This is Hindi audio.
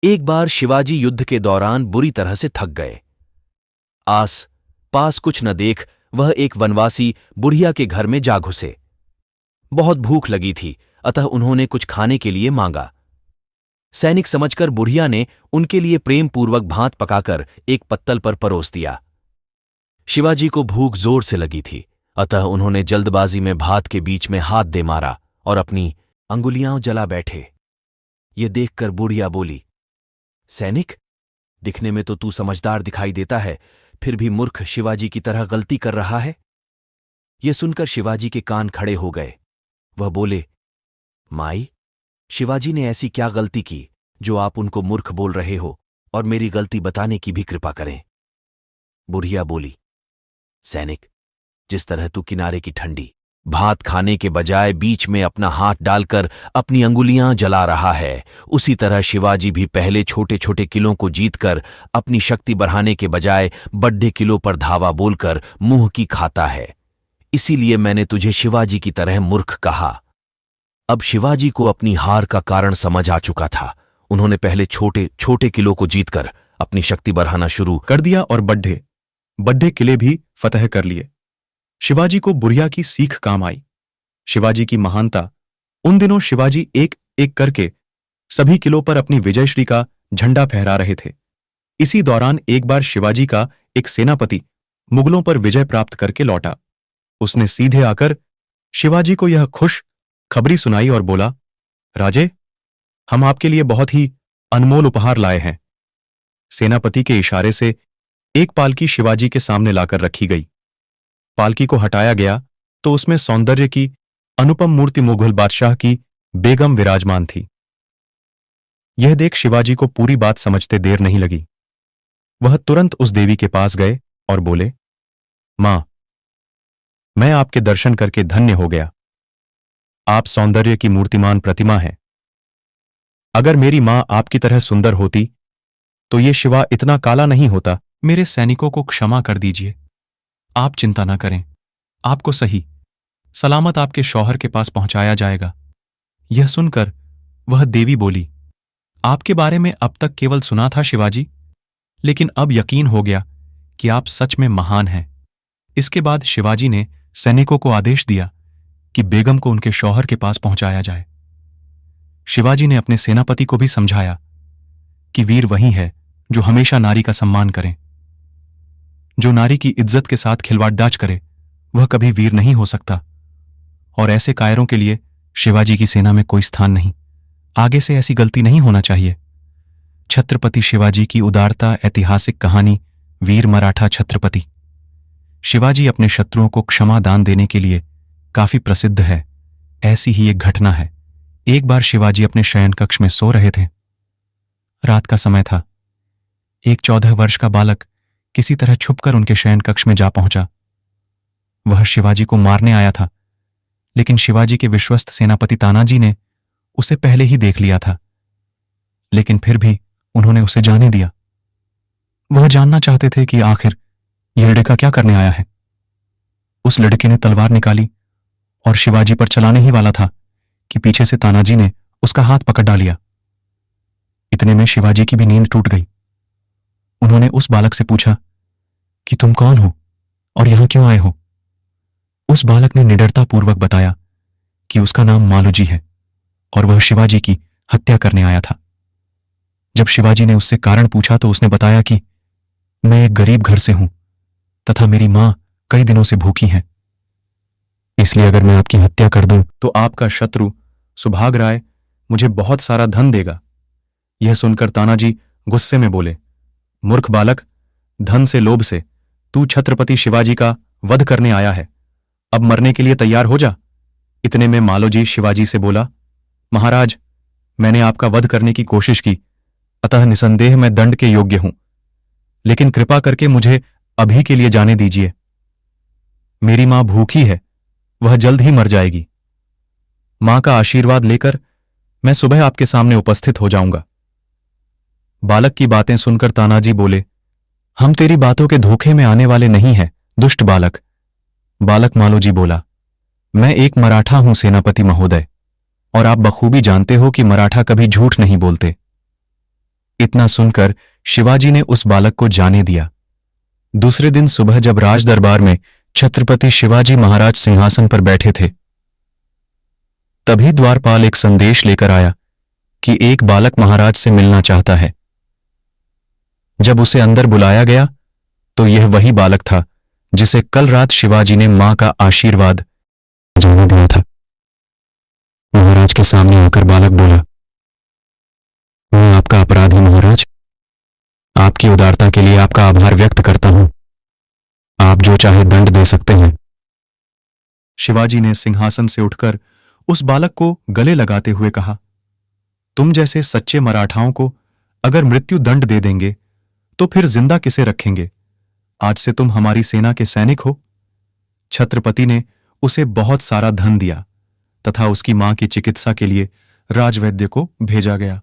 एक बार शिवाजी युद्ध के दौरान बुरी तरह से थक गए। आस पास कुछ न देख वह एक वनवासी बुढ़िया के घर में जा घुसे। बहुत भूख लगी थी, अतः उन्होंने कुछ खाने के लिए मांगा। सैनिक समझकर बुढ़िया ने उनके लिए प्रेमपूर्वक भात पकाकर एक पत्तल पर परोस दिया। शिवाजी को भूख जोर से लगी थी, अतः उन्होंने जल्दबाजी में भात के बीच में हाथ दे मारा और अपनी अंगुलियां जला बैठे। ये देखकर बुढ़िया बोली, सैनिक, दिखने में तो तू समझदार दिखाई देता है, फिर भी मूर्ख शिवाजी की तरह गलती कर रहा है। यह सुनकर शिवाजी के कान खड़े हो गए। वह बोले, माई, शिवाजी ने ऐसी क्या गलती की जो आप उनको मूर्ख बोल रहे हो, और मेरी गलती बताने की भी कृपा करें। बुढ़िया बोली, सैनिक, जिस तरह तू किनारे की ठंडी भात खाने के बजाय बीच में अपना हाथ डालकर अपनी अंगुलियां जला रहा है, उसी तरह शिवाजी भी पहले छोटे छोटे किलों को जीतकर अपनी शक्ति बढ़ाने के बजाय बड़े किलो पर धावा बोलकर मुंह की खाता है। इसीलिए मैंने तुझे शिवाजी की तरह मूर्ख कहा। अब शिवाजी को अपनी हार का कारण समझ आ चुका था। उन्होंने पहले छोटे छोटे किलो को जीतकर अपनी शक्ति बढ़ाना शुरू कर दिया और बड्ढे बड्ढे किले भी फतह कर लिए। शिवाजी को बुढ़िया की सीख काम आई। शिवाजी की महानता। उन दिनों शिवाजी एक एक करके सभी किलों पर अपनी विजयश्री का झंडा फहरा रहे थे। इसी दौरान एक बार शिवाजी का एक सेनापति मुगलों पर विजय प्राप्त करके लौटा। उसने सीधे आकर शिवाजी को यह खुश खबरी सुनाई और बोला, राजे, हम आपके लिए बहुत ही अनमोल उपहार लाए हैं। सेनापति के इशारे से एक पालकी शिवाजी के सामने लाकर रखी गई। पालकी को हटाया गया तो उसमें सौंदर्य की अनुपम मूर्ति मुगल बादशाह की बेगम विराजमान थी। यह देख शिवाजी को पूरी बात समझते देर नहीं लगी। वह तुरंत उस देवी के पास गए और बोले, मां, मैं आपके दर्शन करके धन्य हो गया। आप सौंदर्य की मूर्तिमान प्रतिमा हैं। अगर मेरी मां आपकी तरह सुंदर होती तो ये शिवा इतना काला नहीं होता। मेरे सैनिकों को क्षमा कर दीजिए। आप चिंता ना करें, आपको सही सलामत आपके शौहर के पास पहुंचाया जाएगा। यह सुनकर वह देवी बोली, आपके बारे में अब तक केवल सुना था शिवाजी, लेकिन अब यकीन हो गया कि आप सच में महान हैं। इसके बाद शिवाजी ने सैनिकों को आदेश दिया कि बेगम को उनके शौहर के पास पहुंचाया जाए। शिवाजी ने अपने सेनापति को भी समझाया कि वीर वही है जो हमेशा नारी का सम्मान करे। जो नारी की इज्जत के साथ खिलवाड़दाज करे वह कभी वीर नहीं हो सकता, और ऐसे कायरों के लिए शिवाजी की सेना में कोई स्थान नहीं। आगे से ऐसी गलती नहीं होना चाहिए। छत्रपति शिवाजी की उदारता ऐतिहासिक कहानी वीर मराठा छत्रपति। शिवाजी अपने शत्रुओं को क्षमा दान देने के लिए काफी प्रसिद्ध है। ऐसी ही एक घटना है। एक बार शिवाजी अपने शयन कक्ष में सो रहे थे। रात का समय था। एक 14 वर्ष का बालक किसी तरह छुपकर उनके शयन कक्ष में जा पहुंचा। वह शिवाजी को मारने आया था, लेकिन शिवाजी के विश्वस्त सेनापति तानाजी ने उसे पहले ही देख लिया था, लेकिन फिर भी उन्होंने उसे जाने दिया। वह जानना चाहते थे कि आखिर यह लड़का क्या करने आया है। उस लड़के ने तलवार निकाली और शिवाजी पर चलाने ही वाला था कि पीछे से तानाजी ने उसका हाथ पकड़ डालिया। इतने में शिवाजी की भी नींद टूट गई। उन्होंने उस बालक से पूछा कि तुम कौन हो और यहां क्यों आए हो। उस बालक ने निडरतापूर्वक बताया कि उसका नाम मालोजी है और वह शिवाजी की हत्या करने आया था। जब शिवाजी ने उससे कारण पूछा तो उसने बताया कि मैं एक गरीब घर से हूं तथा मेरी मां कई दिनों से भूखी है, इसलिए अगर मैं आपकी हत्या कर दूं तो आपका शत्रु सुभाग राय मुझे बहुत सारा धन देगा। यह सुनकर तानाजी गुस्से में बोले, मूर्ख बालक, धन से लोभ से तू छत्रपति शिवाजी का वध करने आया है। अब मरने के लिए तैयार हो जा। इतने में मालोजी शिवाजी से बोला, महाराज, मैंने आपका वध करने की कोशिश की, अतः निसंदेह मैं दंड के योग्य हूं, लेकिन कृपा करके मुझे अभी के लिए जाने दीजिए। मेरी मां भूखी है, वह जल्द ही मर जाएगी। मां का आशीर्वाद लेकर मैं सुबह आपके सामने उपस्थित हो जाऊंगा। बालक की बातें सुनकर तानाजी बोले, हम तेरी बातों के धोखे में आने वाले नहीं हैं, दुष्ट बालक। बालक मालोजी बोला, मैं एक मराठा हूं सेनापति महोदय, और आप बखूबी जानते हो कि मराठा कभी झूठ नहीं बोलते। इतना सुनकर शिवाजी ने उस बालक को जाने दिया। दूसरे दिन सुबह जब राज दरबार में छत्रपति शिवाजी महाराज सिंहासन पर बैठे थे, तभी द्वारपाल एक संदेश लेकर आया कि एक बालक महाराज से मिलना चाहता है। जब उसे अंदर बुलाया गया तो यह वही बालक था जिसे कल रात शिवाजी ने मां का आशीर्वाद जाने दिया था। महाराज के सामने आकर बालक बोला, मैं आपका अपराधी महाराज, आपकी उदारता के लिए आपका आभार व्यक्त करता हूं। आप जो चाहे दंड दे सकते हैं। शिवाजी ने सिंहासन से उठकर उस बालक को गले लगाते हुए कहा, तुम जैसे सच्चे मराठाओं को अगर मृत्यु दंड दे देंगे तो फिर जिंदा किसे रखेंगे? आज से तुम हमारी सेना के सैनिक हो। छत्रपति ने उसे बहुत सारा धन दिया तथा उसकी मां की चिकित्सा के लिए राजवैद्य को भेजा गया।